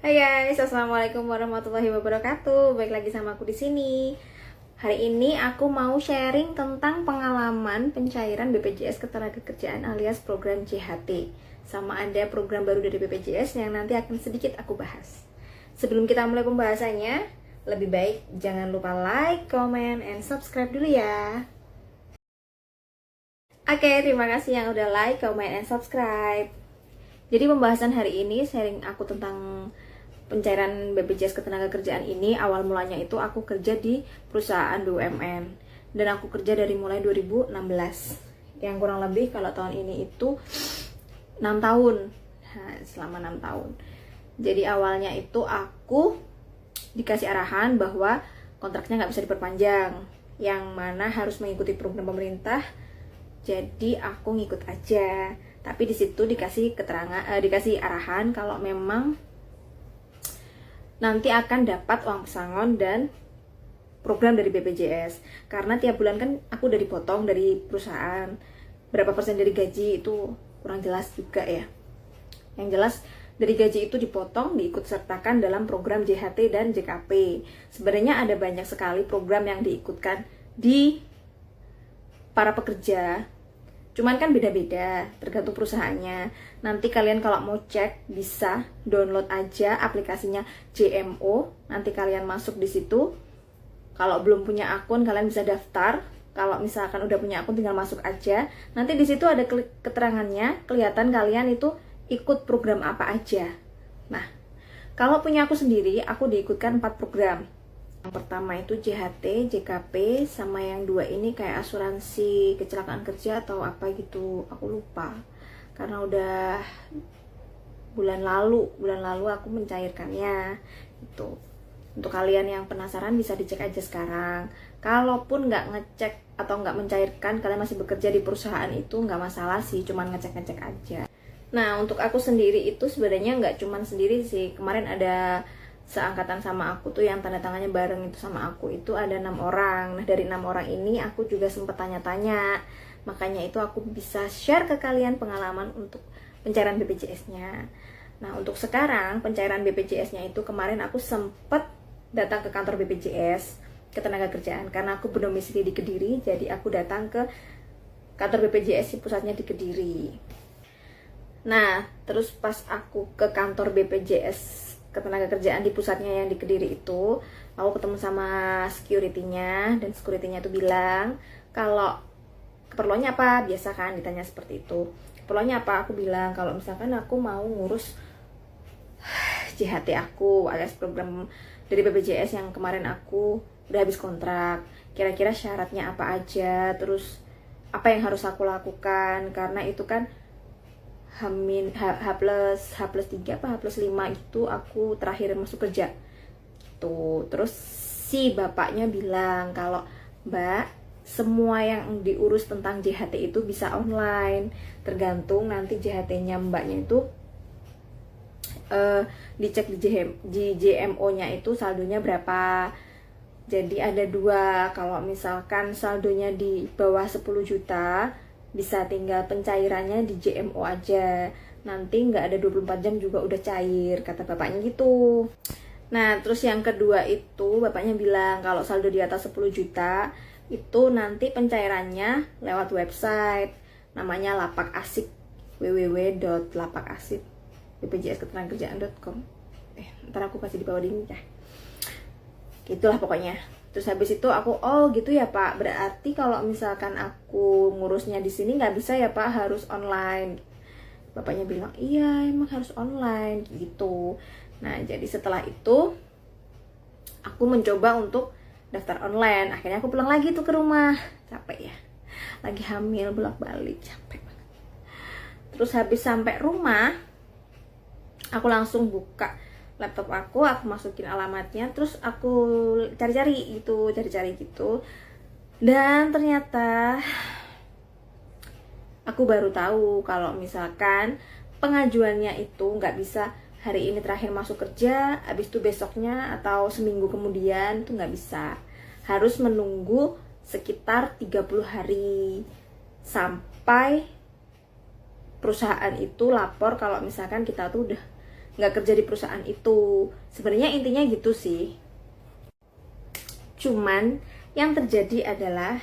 Hai guys, assalamualaikum warahmatullahi wabarakatuh. Baik lagi sama aku di sini. Hari ini aku mau sharing tentang pengalaman pencairan BPJS Ketenagakerjaan alias program JHT. Sama ada program baru dari BPJS yang nanti akan sedikit aku bahas. Sebelum kita mulai pembahasannya, lebih baik jangan lupa like, comment, and subscribe dulu ya. Oke, terima kasih yang udah like, comment, and subscribe. Jadi pembahasan hari ini sharing aku tentang pencairan BPJS Ketenagakerjaan ini. Awal mulanya itu aku kerja di perusahaan BUMN dan aku kerja dari mulai 2016 yang kurang lebih kalau tahun ini itu 6 tahun. Nah, selama 6 tahun. Jadi awalnya itu aku dikasih arahan bahwa kontraknya nggak bisa diperpanjang, yang mana harus mengikuti program pemerintah. Jadi aku ngikut aja. Tapi di situ dikasih dikasih arahan kalau memang nanti akan dapat uang pesangon dan program dari BPJS. Karena tiap bulan kan aku udah dipotong dari perusahaan. Berapa persen dari gaji itu kurang jelas juga ya. Yang jelas dari gaji itu dipotong, diikut sertakan dalam program JHT dan JKP. Sebenarnya ada banyak sekali program yang diikutkan di para pekerja. Cuman kan beda-beda, tergantung perusahaannya. Nanti kalian kalau mau cek bisa download aja aplikasinya JMO. Nanti kalian masuk di situ. Kalau belum punya akun kalian bisa daftar. Kalau misalkan udah punya akun tinggal masuk aja. Nanti di situ ada keterangannya, kelihatan kalian itu ikut program apa aja. Nah, kalau punya aku sendiri, aku diikutkan 4 program. Yang pertama itu JHT, JKP, sama yang dua ini kayak asuransi kecelakaan kerja atau apa gitu, aku lupa. Karena udah bulan lalu aku mencairkannya. Itu. Untuk kalian yang penasaran bisa dicek aja sekarang. Kalaupun nggak ngecek atau nggak mencairkan, kalian masih bekerja di perusahaan itu nggak masalah sih, cuman ngecek-ngecek aja. Nah, untuk aku sendiri itu sebenarnya nggak cuman sendiri sih. Kemarin ada seangkatan sama aku tuh yang tanda tangannya bareng itu sama aku itu ada 6 orang. Nah, dari 6 orang ini aku juga sempet tanya-tanya. Makanya itu aku bisa share ke kalian pengalaman untuk pencairan BPJS-nya. Nah, untuk sekarang pencairan BPJS-nya itu kemarin aku sempet datang ke kantor BPJS Ketenagakerjaan karena aku berdomisili di Kediri, jadi aku datang ke kantor BPJS pusatnya di Kediri. Nah, terus pas aku ke kantor BPJS Ketenagakerjaan di pusatnya yang di Kediri itu, aku ketemu sama security-nya, dan security-nya itu bilang kalau keperluannya apa, biasa kan ditanya seperti itu. Keperluannya apa? Aku bilang kalau misalkan aku mau ngurus JHT aku alias program dari BPJS yang kemarin aku udah habis kontrak. Kira-kira syaratnya apa aja, terus apa yang harus aku lakukan, karena itu kan H plus 3 apa H plus 5 itu aku terakhir masuk kerja tuh. Terus si bapaknya bilang kalau Mbak, semua yang diurus tentang JHT itu bisa online, tergantung nanti JHT-nya mbaknya itu dicek di JMO-nya itu saldonya berapa. Jadi ada 2, kalau misalkan saldonya di bawah 10 juta bisa tinggal pencairannya di JMO aja, nanti nggak ada 24 jam juga udah cair, kata bapaknya gitu. Nah, terus yang kedua itu bapaknya bilang kalau saldo di atas 10 juta itu nanti pencairannya lewat website namanya Lapak Asik, www.lapakasik.bpjsketenagakerjaan.com. Ntar aku kasih di bawah ini ya. Gitulah pokoknya. Terus habis itu aku, oh gitu ya Pak, berarti kalau misalkan aku ngurusnya di sini nggak bisa ya Pak, harus online. Bapaknya bilang, iya emang harus online gitu. Nah, jadi setelah itu aku mencoba untuk daftar online. Akhirnya aku pulang lagi tuh ke rumah. Capek ya, lagi hamil bolak-balik, capek banget. Terus habis sampai rumah, aku langsung buka laptop aku masukin alamatnya, terus aku cari-cari gitu. Dan ternyata aku baru tahu kalau misalkan pengajuannya itu nggak bisa hari ini terakhir masuk kerja, habis itu besoknya atau seminggu kemudian, itu nggak bisa. Harus menunggu sekitar 30 hari sampai perusahaan itu lapor kalau misalkan kita tuh udah nggak kerja di perusahaan itu. Sebenarnya intinya gitu sih. Cuman yang terjadi adalah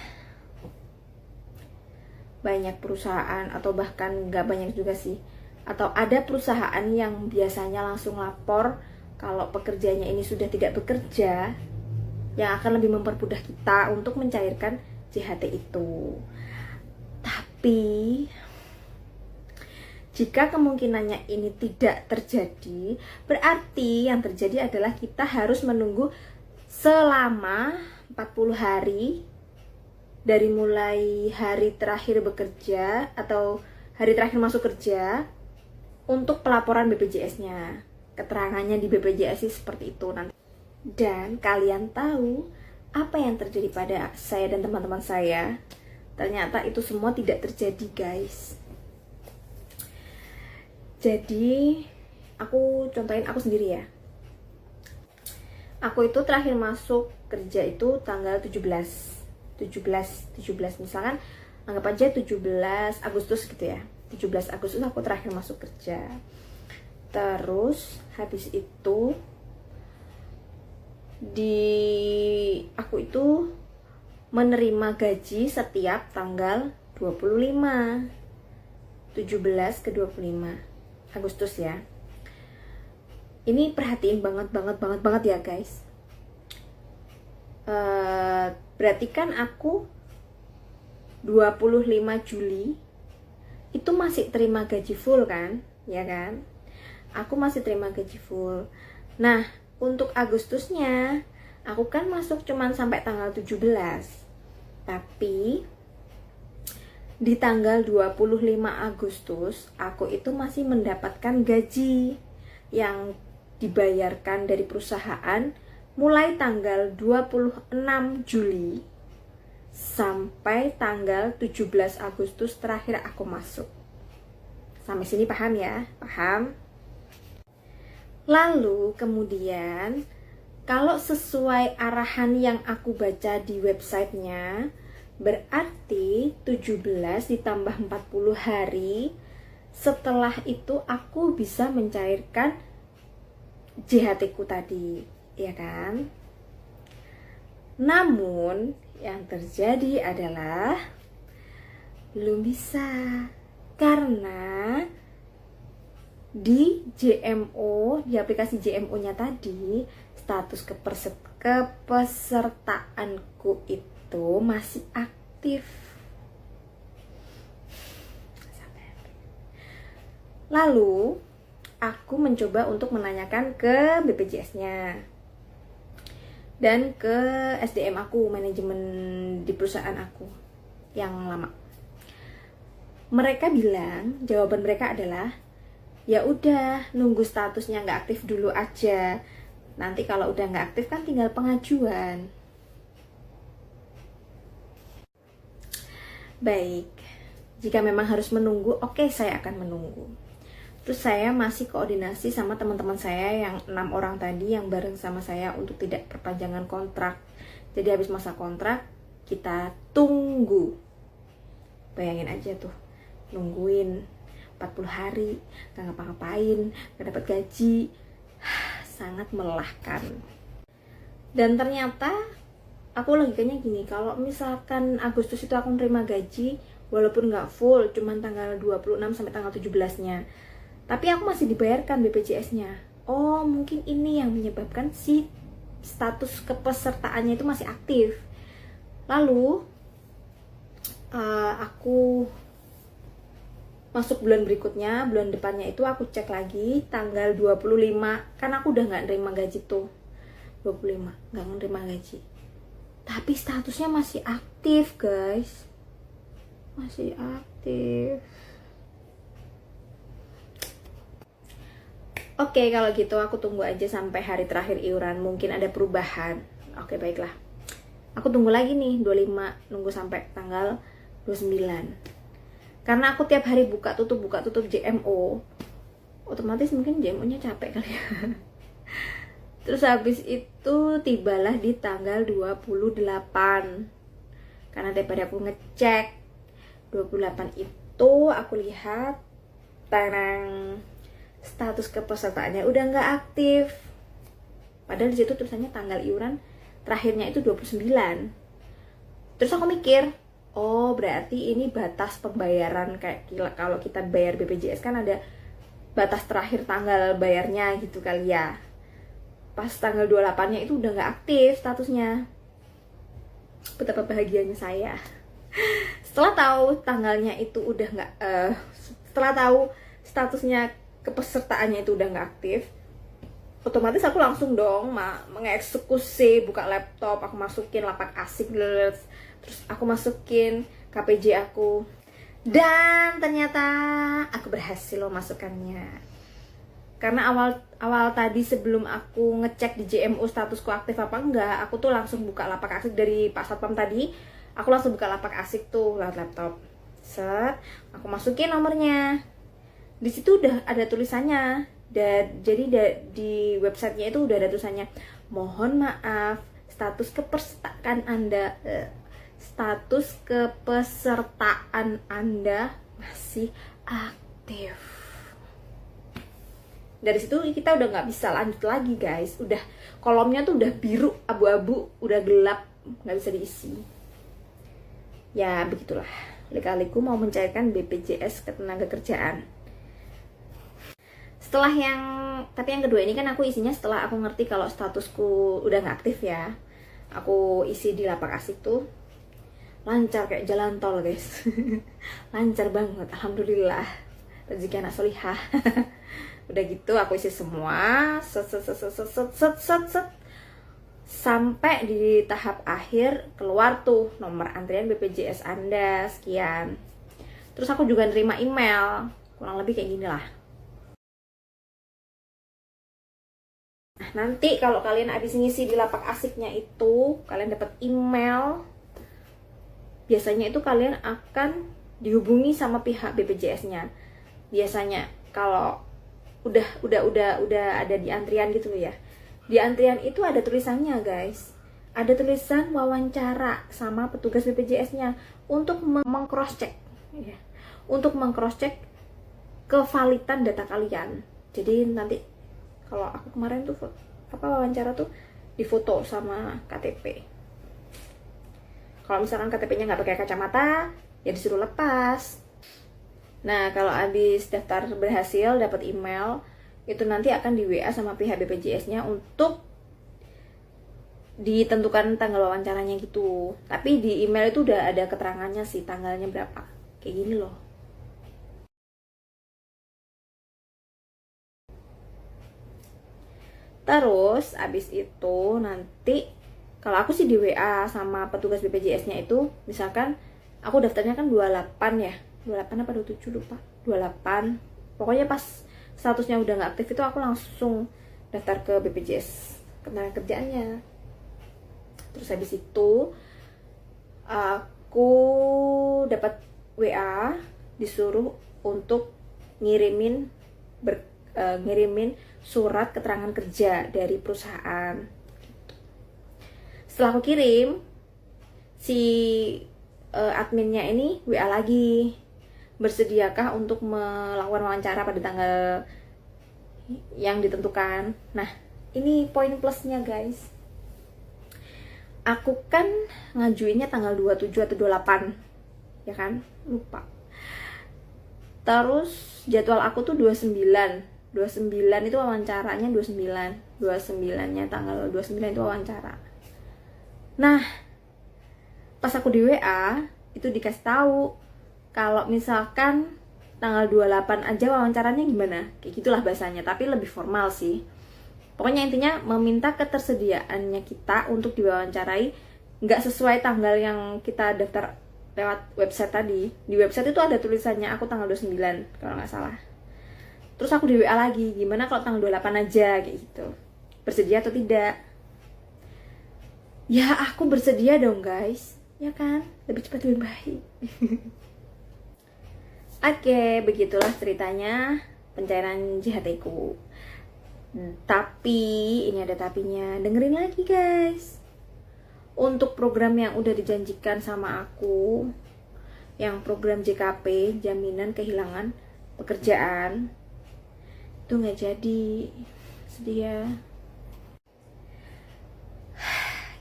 banyak perusahaan, atau bahkan nggak banyak juga sih, atau ada perusahaan yang biasanya langsung lapor kalau pekerjanya ini sudah tidak bekerja, yang akan lebih mempermudah kita untuk mencairkan JHT itu. Tapi jika kemungkinannya ini tidak terjadi, berarti yang terjadi adalah kita harus menunggu selama 40 hari dari mulai hari terakhir bekerja atau hari terakhir masuk kerja untuk pelaporan BPJS-nya. Keterangannya di BPJS seperti itu nanti. Dan kalian tahu apa yang terjadi pada saya dan teman-teman saya? Ternyata itu semua tidak terjadi, guys. Jadi aku contohin aku sendiri ya. Aku itu terakhir masuk kerja itu tanggal 17 misalkan, anggap aja 17 Agustus gitu ya. 17 Agustus aku terakhir masuk kerja. Terus habis itu aku itu menerima gaji setiap tanggal 25, 17 ke 25 Agustus ya. Ini perhatiin banget ya guys. Berarti kan aku 25 Juli itu masih terima gaji full kan, ya kan? Aku masih terima gaji full. Nah, untuk Agustusnya aku kan masuk cuman sampai tanggal 17. Tapi di tanggal 25 Agustus aku itu masih mendapatkan gaji yang dibayarkan dari perusahaan mulai tanggal 26 Juli sampai tanggal 17 Agustus terakhir aku masuk. Sampai sini paham ya? Paham? Lalu kemudian kalau sesuai arahan yang aku baca di websitenya, berarti 17 ditambah 40 hari setelah itu aku bisa mencairkan JHT ku tadi, ya kan? Namun yang terjadi adalah belum bisa, karena di JMO, di aplikasi JMO-nya tadi, status kepesertaanku itu masih aktif. Lalu aku mencoba untuk menanyakan ke BPJS-nya dan ke SDM aku, manajemen di perusahaan aku yang lama. Mereka bilang, jawaban mereka adalah, ya udah nunggu statusnya nggak aktif dulu aja. Nanti kalau udah nggak aktif kan tinggal pengajuan. Baik, jika memang harus menunggu, oke, saya akan menunggu. Terus saya masih koordinasi sama teman-teman saya yang 6 orang tadi yang bareng sama saya untuk tidak perpanjangan kontrak. Jadi habis masa kontrak kita tunggu. Bayangin aja tuh, nungguin 40 hari gak ngapa-ngapain, gak dapat gaji. Sangat melelahkan. Dan ternyata aku logikanya gini, kalau misalkan Agustus itu aku nerima gaji walaupun gak full, cuman tanggal 26 sampai tanggal 17-nya, tapi aku masih dibayarkan BPJS-nya. Oh, mungkin ini yang menyebabkan si status kepesertaannya itu masih aktif. Lalu aku masuk bulan berikutnya, bulan depannya itu aku cek lagi tanggal 25, kan aku udah nggak nerima gaji tuh. 25 nggak nerima gaji, tapi statusnya masih aktif guys, masih aktif. Oke, kalau gitu aku tunggu aja sampai hari terakhir iuran, mungkin ada perubahan. Oke, baiklah. Aku tunggu lagi nih 25, nunggu sampai tanggal 29. Karena aku tiap hari buka tutup JMO, otomatis mungkin JMO-nya capek kali ya. Terus habis itu tibalah di tanggal 28. Karena tiap hari aku ngecek 28 itu aku lihat tarang status kepesertaannya udah nggak aktif. Padahal di situ tulisannya tanggal iuran terakhirnya itu 29. Terus aku mikir, oh berarti ini batas pembayaran, kayak kalau kita bayar BPJS kan ada batas terakhir tanggal bayarnya gitu kali ya. Pas tanggal 28-nya itu udah nggak aktif statusnya. Betapa bahagianya saya. Setelah tahu tanggalnya itu udah nggak, setelah tahu statusnya kepesertaannya itu udah nggak aktif, otomatis aku langsung dong mengeksekusi, buka laptop, aku masukin lapak asik, terus aku masukin KPJ aku, dan ternyata aku berhasil loh masukkannya. Karena awal tadi sebelum aku ngecek di JMU statusku aktif apa enggak, aku tuh langsung buka lapak asik dari Pak Satpam tadi. Aku langsung buka lapak asik tuh lewat laptop. Set, aku masukin nomornya. Di situ udah ada tulisannya. Jadi di websitenya itu udah ada tulisannya, mohon maaf, status kepesertaan Anda masih aktif. Dari situ kita udah nggak bisa lanjut lagi guys. Udah kolomnya tuh udah biru abu-abu, udah gelap, nggak bisa diisi. Ya begitulah. Lika-liku mau mencairkan BPJS Ketenagakerjaan. Tapi yang kedua ini kan aku isinya setelah aku ngerti kalau statusku udah nggak aktif ya. Aku isi di lapak asik tuh lancar kayak jalan tol guys. Lancar banget, alhamdulillah. Rezeki anak solihah. Udah gitu aku isi semua, set. Sampai di tahap akhir keluar tuh nomor antrian BPJS Anda sekian. Terus aku juga nerima email, kurang lebih kayak gini lah. Nah, nanti kalau kalian habis ngisi di lapak asiknya itu, kalian dapat email. Biasanya itu kalian akan dihubungi sama pihak BPJS-nya. Biasanya kalau udah ada di antrian gitu ya. Di antrian itu ada tulisannya, guys. Ada tulisan wawancara sama petugas BPJS-nya untuk meng-cross-check ya. Untuk meng-cross-check kevalidan data kalian. Jadi nanti kalau aku kemarin tuh wawancara tuh difoto sama KTP. Kalau misalkan KTP-nya nggak pakai kacamata, ya disuruh lepas. Nah, kalau habis daftar berhasil, dapat email, itu nanti akan di WA sama pihak BPJS-nya untuk ditentukan tanggal wawancaranya gitu. Tapi di email itu udah ada keterangannya sih, tanggalnya berapa. Kayak gini loh. Terus abis itu nanti kalau aku sih di WA sama petugas BPJS-nya itu, misalkan aku daftarnya kan 28 ya, 28 apa 27 lupa, 28. Pokoknya pas statusnya udah nggak aktif itu aku langsung daftar ke BPJS Ketenagakerjaannya. Terus habis itu aku dapat WA disuruh untuk ngirimin surat keterangan kerja dari perusahaan. Setelah aku kirim, si adminnya ini WA lagi, bersediakah untuk melakukan wawancara pada tanggal yang ditentukan. Nah, ini poin plusnya guys. Aku kan ngajuinnya tanggal 27 atau 28, ya kan? Lupa. Terus jadwal aku tuh 29 itu wawancaranya 29-nya tanggal 29 itu wawancara. Nah, pas aku di WA itu dikasih tahu kalau misalkan tanggal 28 aja wawancaranya gimana, kayak gitulah bahasanya, tapi lebih formal sih. Pokoknya intinya meminta ketersediaannya kita untuk diwawancarai nggak sesuai tanggal yang kita daftar lewat website tadi. Di website itu ada tulisannya aku tanggal 29 kalau nggak salah. Terus aku di WA lagi, gimana kalau tanggal 28 aja kayak gitu, bersedia atau tidak. Ya aku bersedia dong guys, ya kan, lebih cepat lebih baik. Oke, begitulah ceritanya pencairan JHT-ku. Tapi ini ada tapinya, dengerin lagi guys. Untuk program yang udah dijanjikan sama aku, yang program JKP, jaminan kehilangan pekerjaan, Tuh nggak jadi, sedih ya.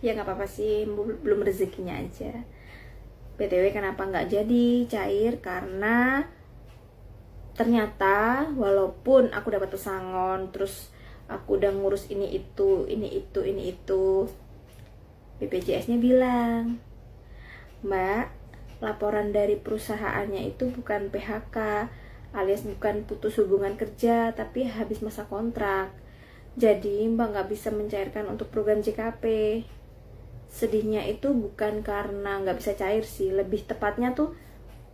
Ya nggak apa-apa sih, belum rezekinya aja. BTW kenapa nggak jadi cair? Karena ternyata walaupun aku dapat pesangon, terus aku udah ngurus ini itu, BPJS-nya bilang, Mbak, laporan dari perusahaannya itu bukan PHK, alias bukan putus hubungan kerja, tapi habis masa kontrak. Jadi Mbak nggak bisa mencairkan untuk program JKP. Sedihnya itu bukan karena nggak bisa cair sih, lebih tepatnya tuh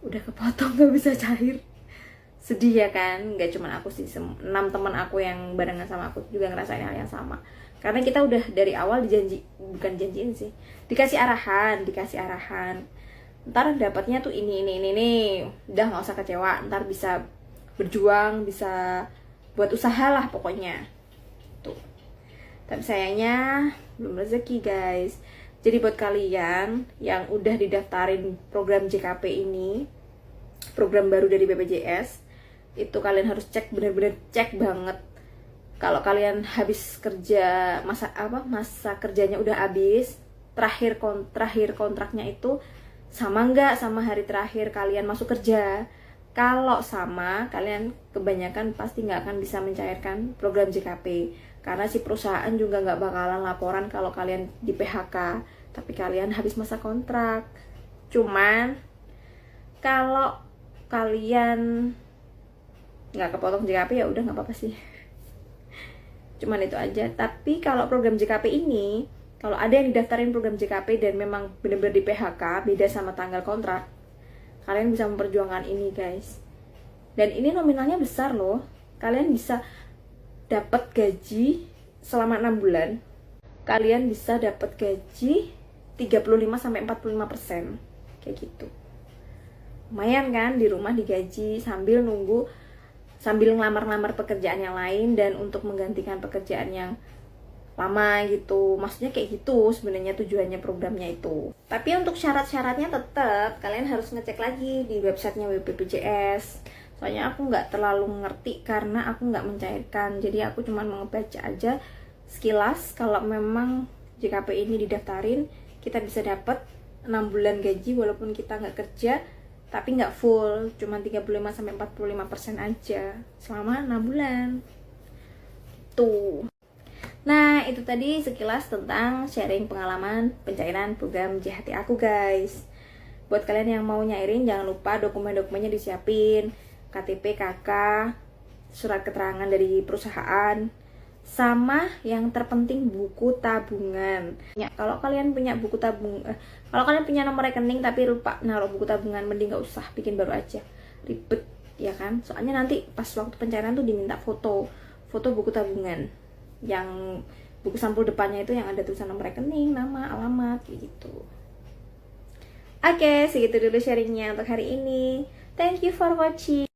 udah kepotong nggak bisa cair. Sedih ya kan? Nggak cuma aku sih, 6 teman aku yang barengan sama aku juga ngerasain hal yang sama. Karena kita udah dari awal bukan janjiin sih, dikasih arahan. Ntar dapatnya tuh ini. Udah nggak usah kecewa, ntar bisa berjuang, bisa buat usaha lah pokoknya. Tuh. Tapi sayangnya belum rezeki guys. Jadi buat kalian yang udah didaftarin program JKP ini, program baru dari BPJS, itu kalian harus cek, bener-bener cek banget. Kalau kalian habis kerja, masa kerjanya udah habis, terakhir kontraknya itu sama nggak sama hari terakhir kalian masuk kerja. Kalau sama, kalian kebanyakan pasti nggak akan bisa mencairkan program JKP, karena si perusahaan juga nggak bakalan laporan kalau kalian di PHK, tapi kalian habis masa kontrak. Cuman kalau kalian nggak kepotong JKP ya udah nggak apa-apa sih. Cuman itu aja. Tapi kalau program JKP ini, kalau ada yang didaftarin program JKP dan memang benar-benar di PHK, beda sama tanggal kontrak, kalian bisa memperjuangkan ini guys. Dan ini nominalnya besar loh. Kalian bisa dapat gaji selama 6 bulan. Kalian bisa dapat gaji 35-45%. Kayak gitu. Lumayan kan, di rumah digaji sambil ngelamar-lamar pekerjaan yang lain dan untuk menggantikan pekerjaan yang lama gitu. Maksudnya kayak gitu sebenarnya tujuannya programnya itu. Tapi untuk syarat-syaratnya tetap kalian harus ngecek lagi di websitenya BPJS. Soalnya aku nggak terlalu ngerti karena aku nggak mencairkan. Jadi aku cuma ngebaca aja sekilas. Kalau memang JKP ini didaftarin, kita bisa dapat 6 bulan gaji walaupun kita nggak kerja, tapi nggak full, cuma 35-45% aja selama 6 bulan. Tuh. Nah, itu tadi sekilas tentang sharing pengalaman pencairan program JHT aku guys. Buat kalian yang mau nyairin, jangan lupa dokumen-dokumennya disiapin, KTP, KK, surat keterangan dari perusahaan, sama yang terpenting buku tabungan. Ya, kalau kalian punya buku tabungan, kalau kalian punya nomor rekening tapi lupa naruh buku tabungan, mending gak usah, bikin baru aja, ribet ya kan. Soalnya nanti pas waktu pencairan tuh diminta foto buku tabungan, yang buku sampul depannya itu yang ada tulisan nomor rekening, nama, alamat, kayak gitu. Oke, segitu dulu sharingnya untuk hari ini. Thank you for watching.